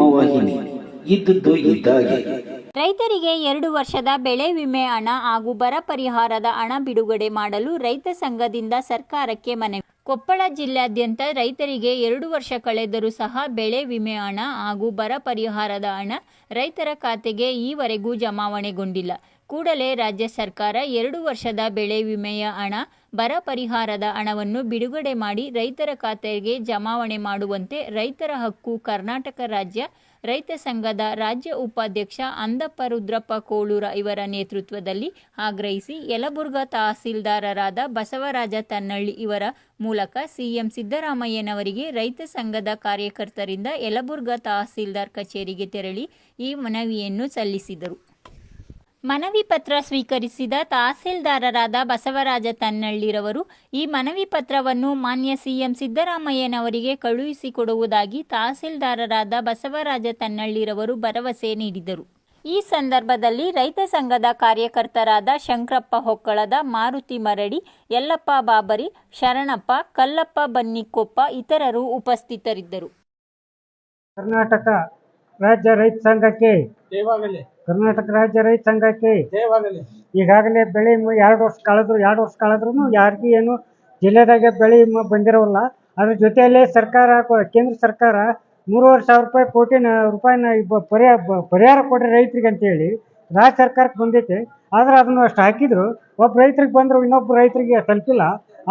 ವಾಹಿನಿ ಇದ್ದದ್ದು ಇದ್ದಾಗೆ. ರೈತರಿಗೆ 2 ವರ್ಷದ ಬೆಳೆ ವಿಮೆ ಹಣ ಹಾಗೂ ಬರ ಪರಿಹಾರದ ಹಣ ಬಿಡುಗಡೆ ಮಾಡಲು ರೈತ ಸಂಘದಿಂದ ಸರ್ಕಾರಕ್ಕೆ ಮನವಿ. ಕೊಪ್ಪಳ ಜಿಲ್ಲಾದ್ಯಂತ ರೈತರಿಗೆ 2 ವರ್ಷ ಕಳೆದರೂ ಸಹ ಬೆಳೆ ವಿಮೆ ಹಣ ಹಾಗೂ ಬರ ಪರಿಹಾರದ ಹಣ ರೈತರ ಖಾತೆಗೆ ಈವರೆಗೂ ಜಮಾವಣೆಗೊಂಡಿಲ್ಲ. ಕೂಡಲೇ ರಾಜ್ಯ ಸರ್ಕಾರ 2 ವರ್ಷದ ಬೆಳೆ ವಿಮೆಯ ಹಣ, ಬರ ಪರಿಹಾರದ ಹಣವನ್ನು ಬಿಡುಗಡೆ ಮಾಡಿ ರೈತರ ಖಾತೆಗೆ ಜಮಾವಣೆ ಮಾಡುವಂತೆ ರೈತರ ಹಕ್ಕು ಕರ್ನಾಟಕ ರಾಜ್ಯ ರೈತ ಸಂಘದ ರಾಜ್ಯ ಉಪಾಧ್ಯಕ್ಷ ಅಂದಪ್ಪ ರುದ್ರಪ್ಪ ಕೋಳೂರ ಇವರ ನೇತೃತ್ವದಲ್ಲಿ ಆಗ್ರಹಿಸಿ ಯಲಬುರ್ಗಾ ತಹಸೀಲ್ದಾರರಾದ ಬಸವರಾಜ ತನ್ನಳ್ಳಿ ಇವರ ಮೂಲಕ ಸಿಎಂ ಸಿದ್ದರಾಮಯ್ಯನವರಿಗೆ ರೈತ ಸಂಘದ ಕಾರ್ಯಕರ್ತರಿಂದ ಯಲಬುರ್ಗಾ ತಹಸೀಲ್ದಾರ್ ಕಚೇರಿಗೆ ತೆರಳಿ ಈ ಮನವಿಯನ್ನು ಸಲ್ಲಿಸಿದರು. ಮನವಿ ಪತ್ರ ಸ್ವೀಕರಿಸಿದ ತಹಸೀಲ್ದಾರರಾದ ಬಸವರಾಜ ತನ್ನಳ್ಳಿರವರು ಈ ಮನವಿ ಪತ್ರವನ್ನು ಮಾನ್ಯ ಸಿಎಂ ಸಿದ್ದರಾಮಯ್ಯನವರಿಗೆ ಕಳುಹಿಸಿಕೊಡುವುದಾಗಿ ತಹಸೀಲ್ದಾರರಾದ ಬಸವರಾಜ ತನ್ನಳ್ಳಿರವರು ಭರವಸೆ ನೀಡಿದರು. ಈ ಸಂದರ್ಭದಲ್ಲಿ ರೈತ ಸಂಘದ ಕಾರ್ಯಕರ್ತರಾದ ಶಂಕರಪ್ಪ ಹೊಕ್ಕಳದ, ಮಾರುತಿ ಮರಡಿ, ಯಲ್ಲಪ್ಪ ಬಾಬರಿ, ಶರಣಪ್ಪ, ಕಲ್ಲಪ್ಪ ಬನ್ನಿಕೊಪ್ಪ ಇತರರು ಉಪಸ್ಥಿತರಿದ್ದರು. ಕರ್ನಾಟಕ ರಾಜ್ಯ ರೈತ ಸಂಘಕ್ಕೆ ಕರ್ನಾಟಕ ರಾಜ್ಯ ರೈತ ಸಂಘಕ್ಕೆ ಈಗಾಗಲೇ ಬೆಳೆ 2 ವರ್ಷ ಕಳೆದ್ರು ಯಾರಿಗೂ ಏನು ಜಿಲ್ಲೆದಾಗೆ ಬೆಳೆ ಬಂದಿರೋಲ್ಲ. ಅದ್ರ ಜೊತೆಯಲ್ಲೇ ಸರ್ಕಾರ, ಕೇಂದ್ರ ಸರ್ಕಾರ 3,500 ಕೋಟಿ ರೂಪಾಯಿನ ಪರಿಹಾರ ಕೊಡ್ರಿ ರೈತರಿಗೆ ಅಂತೇಳಿ ರಾಜ್ಯ ಸರ್ಕಾರಕ್ಕೆ ಬಂದೈತೆ. ಆದ್ರೆ ಅದನ್ನು ಅಷ್ಟು ಹಾಕಿದ್ರು ಒಬ್ಬ ರೈತರಿಗೆ ಬಂದ್ರು ಇನ್ನೊಬ್ಬ ರೈತರಿಗೆ ತಲುಪಿಲ್ಲ.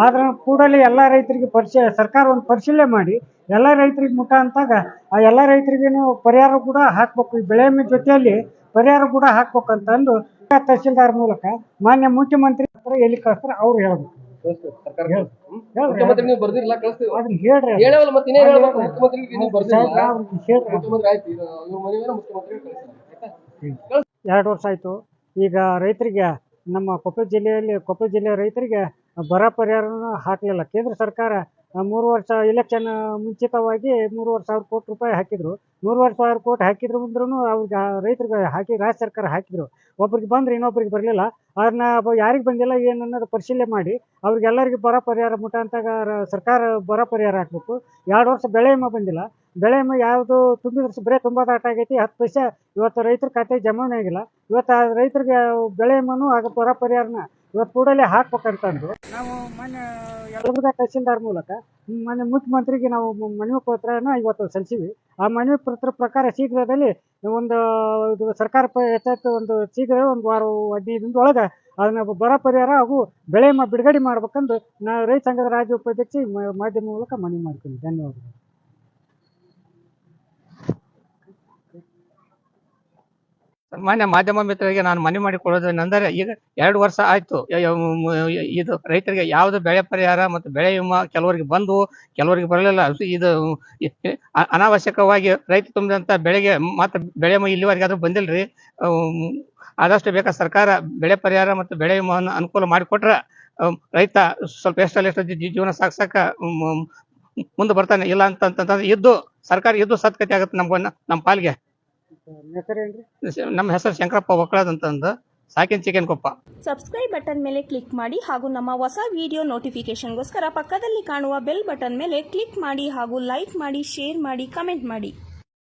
ಆದ್ರೆ ಕೂಡಲೇ ಎಲ್ಲ ರೈತರಿಗೆ ಸರ್ಕಾರ ಒಂದು ಪರಿಶೀಲನೆ ಮಾಡಿ ಎಲ್ಲ ರೈತರಿಗೆ ಮುಖ ಅಂತಾಗ ಆ ಎಲ್ಲ ರೈತರಿಗೇನು ಪರಿಹಾರ ಕೂಡ ಹಾಕ್ಬೇಕು. ಈ ಬೆಳೆ ಜೊತೆಯಲ್ಲಿ ಪರಿಹಾರ ಕೂಡ ಹಾಕ್ಬೇಕಂತಂದು ತಹಸೀಲ್ದಾರ್ ಮೂಲಕ ಮಾನ್ಯ ಮುಖ್ಯಮಂತ್ರಿ ಎಲ್ಲಿ ಕಳಿಸ್ತಾರೆ ಅವ್ರು ಹೇಳ್ಬೇಕು. ಎರಡು ವರ್ಷ ಆಯ್ತು. ಈಗ ರೈತರಿಗೆ ನಮ್ಮ ಕೊಪ್ಪಳ ಜಿಲ್ಲೆಯ ರೈತರಿಗೆ ಬರ ಪರಿಹಾರನೂ ಹಾಕಲಿಲ್ಲ. ಕೇಂದ್ರ ಸರ್ಕಾರ 3 ವರ್ಷ ಎಲೆಕ್ಷನ್ ಮುಂಚಿತವಾಗಿ 3,500 ಕೋಟಿ ರೂಪಾಯಿ ಹಾಕಿದ್ರು. 3,500 ಕೋಟಿ ಹಾಕಿದ್ರು ಅಂದ್ರೂ ಅವ್ರಿಗೆ ರೈತರಿಗೆ ಹಾಕಿ ರಾಜ್ಯ ಸರ್ಕಾರ ಹಾಕಿದ್ರು. ಒಬ್ರಿಗೆ ಬಂದ್ರೆ ಇನ್ನೊಬ್ರಿಗೆ ಬರಲಿಲ್ಲ. ಅದನ್ನ ಯಾರಿಗೆ ಬಂದಿಲ್ಲ ಏನು ಅನ್ನೋದು ಪರಿಶೀಲನೆ ಮಾಡಿ ಅವ್ರಿಗೆಲ್ಲರಿಗೂ ಬರ ಪರಿಹಾರ ಮುಖಾಂತರ ಸರ್ಕಾರ ಬರ ಪರಿಹಾರ ಹಾಕಬೇಕು. 2 ವರ್ಷ ಬೆಳೆ ವಿಮೆ ಬಂದಿಲ್ಲ. ಬೆಳೆ ವಿಮೆ ಯಾವುದು ತುಂಬಿದ್ರೆ ಬರೀ ತುಂಬಾದಾಟ ಆಗೈತಿ. 10 ಪೈಸೆ ಇವತ್ತು ರೈತರ ಖಾತೆ ಜಮಾವಣೆ ಆಗಿಲ್ಲ. ಇವತ್ತು ರೈತರಿಗೆ ಬೆಳೆ ವಿಮೆನೂ ಆಗ ಬರ ಪರಿಹಾರನ ಇವತ್ತು ಕೂಡಲೇ ಹಾಕ್ಬೇಕಂತಂದು ನಾವು ಮೊನ್ನೆ ಯಲಬುರ್ಗಾ ತಹಸೀಲ್ದಾರ್ ಮೂಲಕ ಮೊನ್ನೆ ಮುಖ್ಯಮಂತ್ರಿಗೆ ನಾವು ಮನವಿ ಪತ್ರನ ಇವತ್ತು ಸಲ್ಲಿಸಿವಿ. ಆ ಮನವಿ ಪತ್ರ ಪ್ರಕಾರ ಶೀಘ್ರದಲ್ಲಿ ಒಂದು ಸರ್ಕಾರ ಒಂದು ಶೀಘ್ರ 1 ವಾರ 15 ದಿನದೊಳಗೆ ಅದನ್ನ ಬರ ಪರಿಹಾರ ಹಾಗೂ ಬೆಳೆ ಬಿಡುಗಡೆ ಮಾಡ್ಬೇಕಂದು ನಾವು ರೈತ ಸಂಘದ ರಾಜ್ಯ ಉಪಾಧ್ಯಕ್ಷ ಮಾಧ್ಯಮ ಮೂಲಕ ಮನವಿ ಮಾಡ್ತೀನಿ. ಧನ್ಯವಾದಗಳು. ಮಾನ್ಯ ಮಾಧ್ಯಮ ಮಿತ್ರರಿಗೆ ನಾನು ಮನವಿ ಮಾಡಿಕೊಳ್ಳೋದೇನೆಂದರೆ, ಈಗ 2 ವರ್ಷ ಆಯ್ತು ಇದು ರೈತರಿಗೆ ಯಾವುದು ಬೆಳೆ ಪರಿಹಾರ ಮತ್ತು ಬೆಳೆ ವಿಮಾ ಕೆಲವರಿಗೆ ಬಂದು ಕೆಲವರಿಗೆ ಬರಲಿಲ್ಲ. ಇದು ಅನಾವಶ್ಯಕವಾಗಿ ರೈತ ತುಂಬಿದಂಥ ಬೆಳೆಗೆ ಮಾತ್ರ ಬೆಳೆ ವಿಮಾ ಇಲ್ಲಿವರೆಗೆ ಅದು ಬಂದಿಲ್ಲರಿ. ಆದಷ್ಟು ಬೇಕಾದ ಸರ್ಕಾರ ಬೆಳೆ ಪರಿಹಾರ ಮತ್ತು ಬೆಳೆ ವಿಮಾವನ್ನು ಅನುಕೂಲ ಮಾಡಿಕೊಟ್ರೆ ರೈತ ಸ್ವಲ್ಪ ಎಷ್ಟೆಲ್ಲ ಜೀವನ ಸಾಗಿಸಕ ಮುಂದೆ ಬರ್ತಾನೆ. ಇಲ್ಲ ಅಂತಂತಂದ್ರೆ ಸರ್ಕಾರ ಇದ್ದು ಸತ್ಕತೆ ಆಗುತ್ತೆ ನಮ್ಮ ಪಾಲಿಗೆ. ನಮ್ಮ ಹೆಸರು ಶಂಕರಪ್ಪ ಒಕ್ಕಳದಂತಂದು ಸಾಕಿನ ಚಿಕನ್ ಕೊಪ್ಪ. ಸಬ್ಸ್ಕ್ರೈಬ್ ಬಟನ್ ಮೇಲೆ ಕ್ಲಿಕ್ ಮಾಡಿ ಹಾಗೂ ನಮ್ಮ ಹೊಸ ವಿಡಿಯೋ ನೋಟಿಫಿಕೇಶನ್ಗೋಸ್ಕರ ಪಕ್ಕದಲ್ಲಿ ಕಾಣುವ ಬೆಲ್ ಬಟನ್ ಮೇಲೆ ಕ್ಲಿಕ್ ಮಾಡಿ ಹಾಗೂ ಲೈಕ್ ಮಾಡಿ, ಶೇರ್ ಮಾಡಿ, ಕಮೆಂಟ್ ಮಾಡಿ.